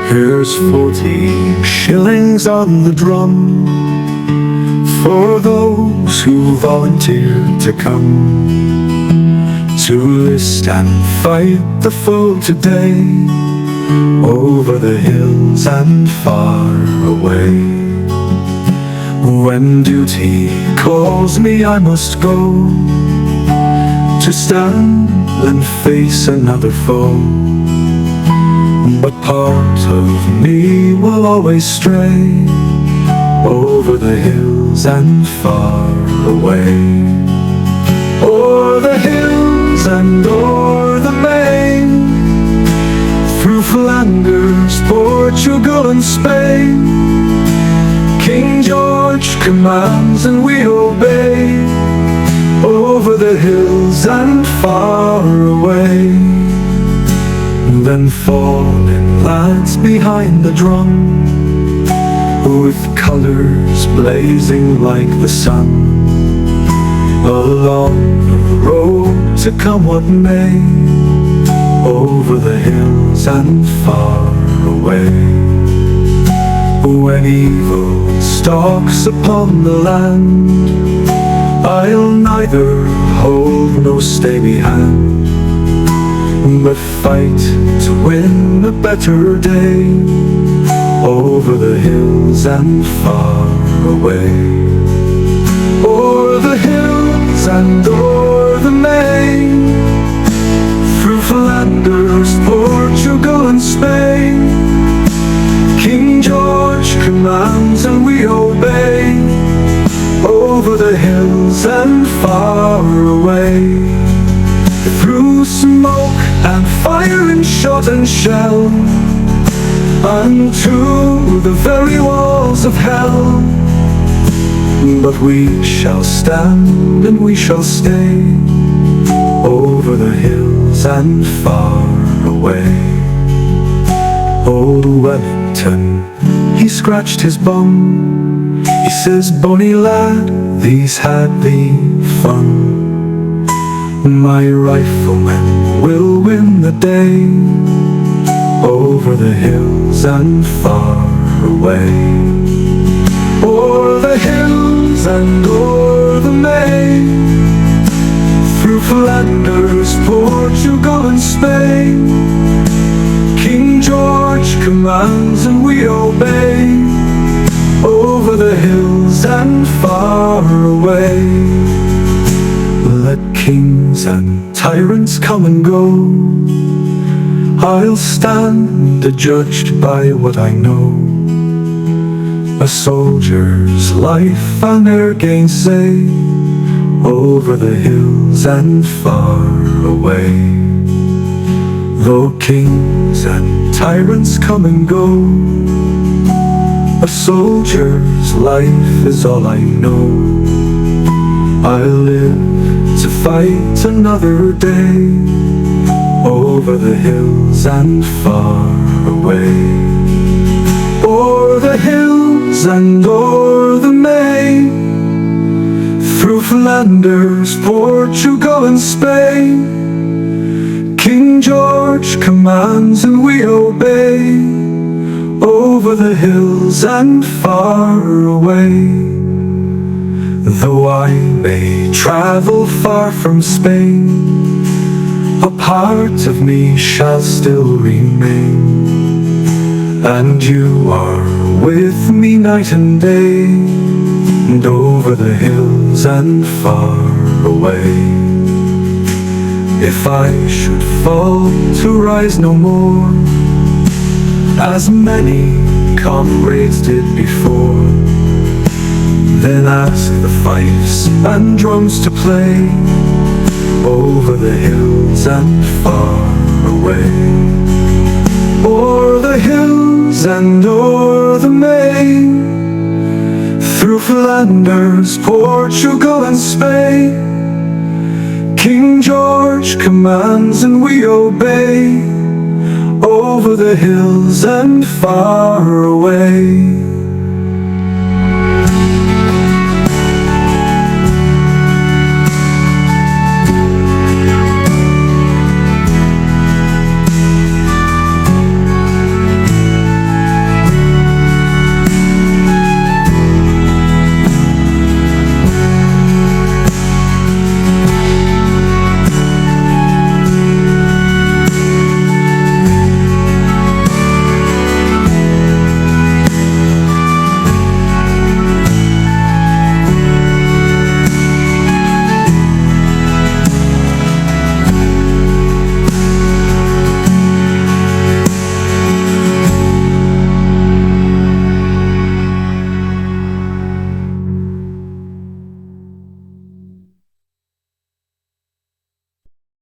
Here's 40 shillings on the drum for those who volunteered to come to list and fight the foe today, over the hills and far away. When duty calls me, I must go to stand and face another foe. But part of me will always stray over the hills and far away. O'er the hills and o'er the main, through Flanders, Portugal and Spain, King George commands and we obey, over the hills and far away. Then falling lads behind the drum, with colors blazing like the sun, along the road to come what may, over the hills and far away. When evil stalks upon the land, I'll neither hold nor stay behind, but fight to win a better day, over the hills and far away. O'er the hills and o'er the main, through Flanders, Portugal and Spain, King George commands and we obey, over the hills and far away. Through smoke and fire and shot and shell, unto the very walls of hell, but we shall stand and we shall stay, over the hills and far away. Old Wellington, he scratched his bum, he says, "Bonny lad, these had thee fun. My riflemen will win the day, over the hills and far away." O'er the hills and o'er the main, through Flanders, Portugal and Spain, King George commands and we obey, over the hills and far away. Let kings and tyrants come and go, I'll stand adjudged by what I know. A soldier's life I'll ne'er gainsay, over the hills and far away. Though kings and tyrants come and go, a soldier's life is all I know. I'll live to fight another day, over the hills and far away. O'er the hills and o'er the main, through Flanders, Portugal and Spain, King George commands and we obey, over the hills and far away. Though I may travel far from Spain, a part of me shall still remain, and you are with me night and day, and over the hills and far away. If I should fall to rise no more, as many comrades did before, then ask the fifes and drums to play, over the hills and far away. O'er the hills and o'er the main, through Flanders, Portugal and Spain, King George commands and we obey, over the hills and far away.